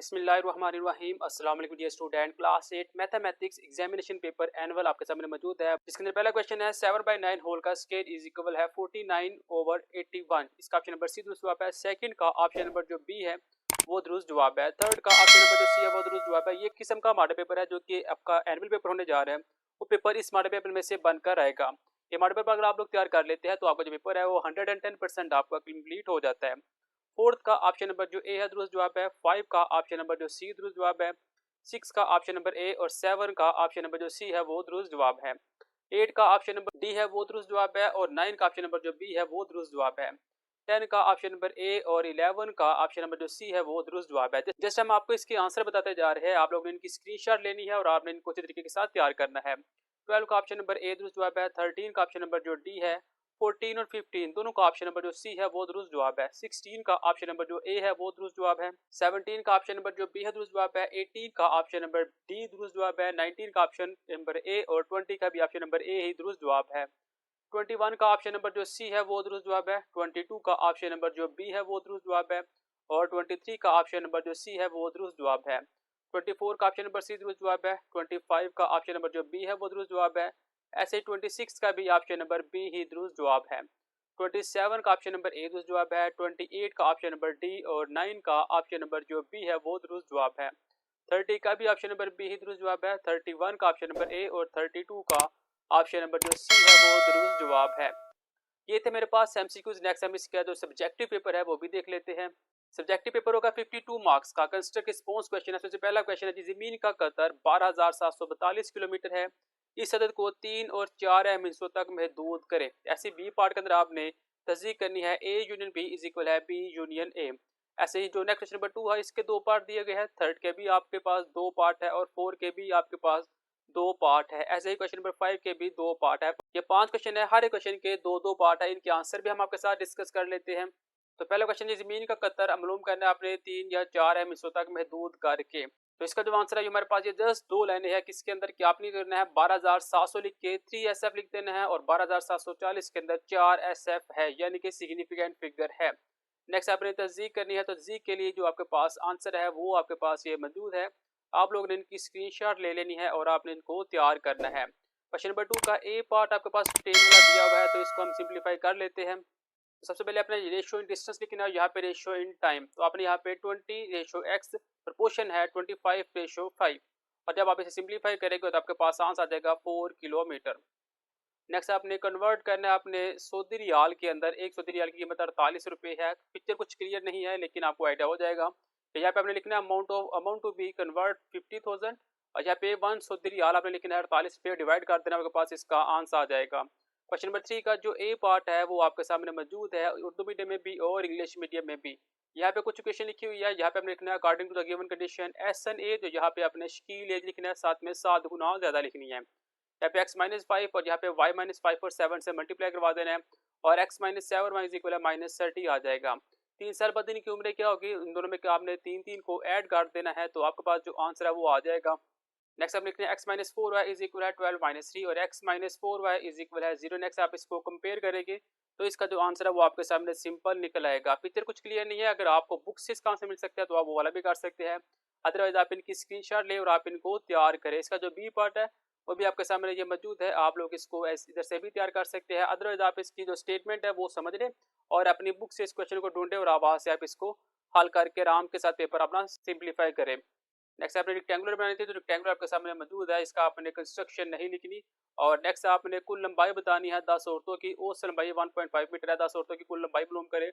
बिस्मिल्लाहिर्रहमानिर्रहीम। अस्सलाम वालेकुम dear student. Class 8 mathematics examination paper annual आपके सामने मौजूद है। जिसके अंदर पहला क्वेश्चन है 7/9 होल का स्क्वायर इज इक्वल है 49/81। इसका ऑप्शन नंबर सी दुरुस्त जवाब है। सेकंड का ऑप्शन नंबर जो बी है वो दुरुस्त जवाब है। थर्ड का ऑप्शन नंबर जो सी है वो दुरुस्त जवाब है। ये किस्म का मॉडल पेपर है जो कि आपका एनुअल पेपर होने जा रहा है। वो पेपर इस मॉडल पेपर में से बनकर आएगा। ये मॉडल पेपर अगर आप लोग तैयार कर लेते हैं तो आपका जो पेपर है वो 110% आपका कंप्लीट हो जाता है। फोर्थ का ऑप्शन नंबर जो ए है दुरुस्त जवाब है। 5 का ऑप्शन नंबर जो सी दुरुस्त जवाब है। 6 का ऑप्शन नंबर ए और 7 का ऑप्शन नंबर जो सी है वो दुरुस्त जवाब है। 8 का ऑप्शन नंबर डी है वो दुरुस्त जवाब है और 9 का ऑप्शन नंबर जो बी है वो दुरुस्त जवाब है। 10 का ऑप्शन नंबर ए और 11 का ऑप्शन नंबर जो सी है वो दुरुस्त जवाब है। जैसे हम आपको इसके आंसर बताते जा रहे हैं, आप लोगों ने इनकी स्क्रीनशॉट लेनी है और आपने इनको अच्छे तरीके के साथ तैयार करना है। 12 का ऑप्शन नंबर ए दुरुस्त जवाब है। 13 का ऑप्शन नंबर जो डी है। 14 और 15 दोनों का ऑप्शन नंबर जो सी है वो दुरुस्त जवाब है। 16 का ऑप्शन नंबर जो ए है वो दुरुस्त जवाब है। 17 का ऑप्शन नंबर जो बी है दुरुस्त जवाब है। 18 का ऑप्शन नंबर डी दुरुस्त जवाब है। 19 का ऑप्शन नंबर ए और 20 का भी ऑप्शन नंबर ए ही दुरुस्त जवाब है। 21 का ऑप्शन नंबर जो सी है वो दुरुस्त जवाब है। 22 का ऑप्शन नंबर जो बी है वो दुरुस्त जवाब है और 23 का ऑप्शन नंबर जो सी है वो दुरुस्त जवाब है। 24 का ऑप्शन नंबर सी दुरुस्त जवाब है। 25 का ऑप्शन नंबर जो बी है वो दुरुस्त जवाब है। ऐसे 26 का भी ऑप्शन नंबर बी ही दुरुस्त जवाब है। 27 का ऑप्शन नंबर ए दुरुस्त जवाब है। 28 का ऑप्शन नंबर डी और 9 का ऑप्शन नंबर जो बी है वो दुरुस्त जवाब है। 30 का भी ऑप्शन नंबर बी ही दुरुस्त जवाब है। 31 का ऑप्शन नंबर ए और 32 का ऑप्शन नंबर जो सी है वो दुरुस्त जवाब है। ये थे मेरे पास एमसीक्यूज। नेक्स्ट हम इसका जो सब्जेक्टिव पेपर है वो भी देख लेते हैं। सब्जेक्टिव पेपर होगा 52 मार्क्स का। कंस्ट्रक्ट रिस्पांस क्वेश्चन है। सबसे पहला क्वेश्चन है जी, जमीन का कतर 12,742 किलोमीटर है। इस अदद को 3 और 4 अहम हिस्सों तक महदूद करे। ऐसे बी पार्ट के अंदर आपने तस्दीक करनी है A union B is equal है बी यूनियन ए। ऐसे ही जो नेक्स्ट क्वेश्चन नंबर 2 है इसके दो पार्ट दिए गए हैं। थर्ड के भी आपके पास दो पार्ट है और 4 के भी आपके पास दो पार्ट है। ऐसे ही क्वेश्चन नंबर 5 के भी दो पार्ट है। ये 5 क्वेश्चन है, हर एक क्वेश्चन के दो दो पार्ट है। इनके आंसर भी हम आपके साथ डिस्कस कर लेते हैं। तो पहला क्वेश्चन है, जमीन का कतर मालूम करना है आपने 3 या 4 अहम हिस्सों तक महदूद करके। तो इसका जो आंसर है हमारे पास ये जस्ट दो लाइनें है। किसके अंदर क्या आपने करना है 12,700 लिख के 3SF लिख देना है और 12,740 के अंदर 4SF है, यानी कि सिग्निफिकेंट फिगर है। नेक्स्ट आपने तस्दीक करनी है। तो तस्दीक के लिए जो आपके पास आंसर है वो आपके पास ये मौजूद है। आप लोगों ने इनकी स्क्रीनशॉट ले लेनी है और आपने इनको तैयार करना है। क्वेश्चन नंबर 2 का ए पार्ट आपके पास 10 वाला दिया हुआ है, तो इसको हम सिंप्लीफाई कर लेते हैं। तो सबसे पहले अपने रेशियो इन डिस्टेंस लिखना है, यहाँ पे रेशियो इन टाइम। तो आपने यहाँ पे 20:x प्रोपोर्शन है 25:5 और जब आप इसे सिंप्लीफाई करेंगे तो आपके पास आंसर आ जाएगा 4 किलोमीटर। नेक्स्ट आपने कन्वर्ट करना है अपने सऊदी रियाल के अंदर। एक सऊदी रियाल की कीमत 48 रुपये है। पिक्चर कुछ क्लियर नहीं है लेकिन आपको आइडिया हो जाएगा। तो यहाँ पे आपने लिखना है अमाउंट टू बी कन्वर्ट 50,000 और यहाँ पे 1 सऊदी रियाल आपने लिखना है 48 रुपये डिवाइड कर देना, आपके पास इसका आंसर आ जाएगा। क्वेश्चन नंबर 3 का जो ए पार्ट है वो आपके सामने मौजूद है, उर्दू मीडियम में भी और इंग्लिश मीडियम में भी। यहाँ पे कुछ क्वेश्चन लिखी हुई है। यहाँ पे आपने लिखना है according to the given condition SNA, जो यहाँ पे आपने शकील एज लिखना है, साथ में 7 गुना ज़्यादा लिखनी है। यहाँ पे x-5 और यहाँ पे y-5 और 7 से मल्टीप्लाई करवा देना है और x-7 y इज इक्वल है -30 आ जाएगा। 3 साल बाद इनकी उम्र क्या होगी, इन दोनों में आपने 3 को ऐड कर देना है तो आपके पास जो आंसर है वो आ जाएगा। नेक्स्ट आप लिखते हैं x-4y इज इक्वल है 12-3 और x-4y इज इक्वल है 0। नेक्स्ट आप इसको कंपेयर करेंगे तो इसका जो आंसर है वो आपके सामने सिंपल निकल आएगा। पिक्चर कुछ क्लियर नहीं है, अगर आपको बुक से इसका आंसर मिल सकता है तो आप वो वाला भी कर सकते हैं। अदरवाइज आप इनकी स्क्रीनशॉट ले और आप इनको तैयार करें। इसका जो बी पार्ट है वो भी आपके सामने ये मौजूद है, आप लोग इसको इधर से भी तैयार कर सकते हैं। अदरवाइज आप इसकी जो स्टेटमेंट है वो समझ लें और अपनी बुक से इस क्वेश्चन को ढूंढें और आवाज से आप इसको हल करके आराम के साथ पेपर अपना सिंप्लीफाई करें। नेक्स्ट आपने रेक्टेंगुलर बनानी थी तो रेक्टेंगुलर आपके सामने मौजूद है, इसका आपने कंस्ट्रक्शन नहीं लिखनी। और नेक्स्ट आपने कुल लंबाई बतानी है 10 औरतों की। औसत लंबाई 1.5 मीटर है। 10 औरतों की कुल लंबाई मालूम करें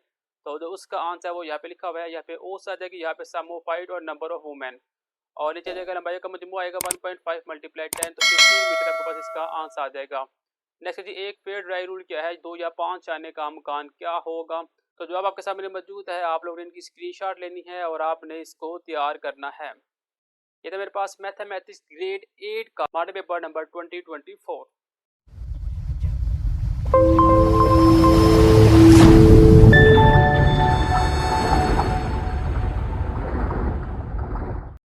तो जो उसका आंसर है वो यहाँ पे लिखा हुआ है। यहाँ पे औसत आ जाएगी, यहाँ पे सम ऑफ हाइट और नंबर ऑफ वुमेन और नीचे जाएगा लंबाई का मजमू आएगा 1.5 मल्टीप्लाई 10 तो 15 मीटर आपके पास इसका आंसर आ जाएगा। नेक्स्ट जी, एक फेयर ड्राई रूल क्या है, 2 या 5 आने का मकान क्या होगा। तो जवाब आपके सामने मौजूद है, आप लोगों ने इनकी स्क्रीनशॉट लेनी है और आपने इसको तैयार करना है। ये था मेरे पास मैथमेटिक्स ग्रेड 8 का मॉडल पेपर नंबर 2024।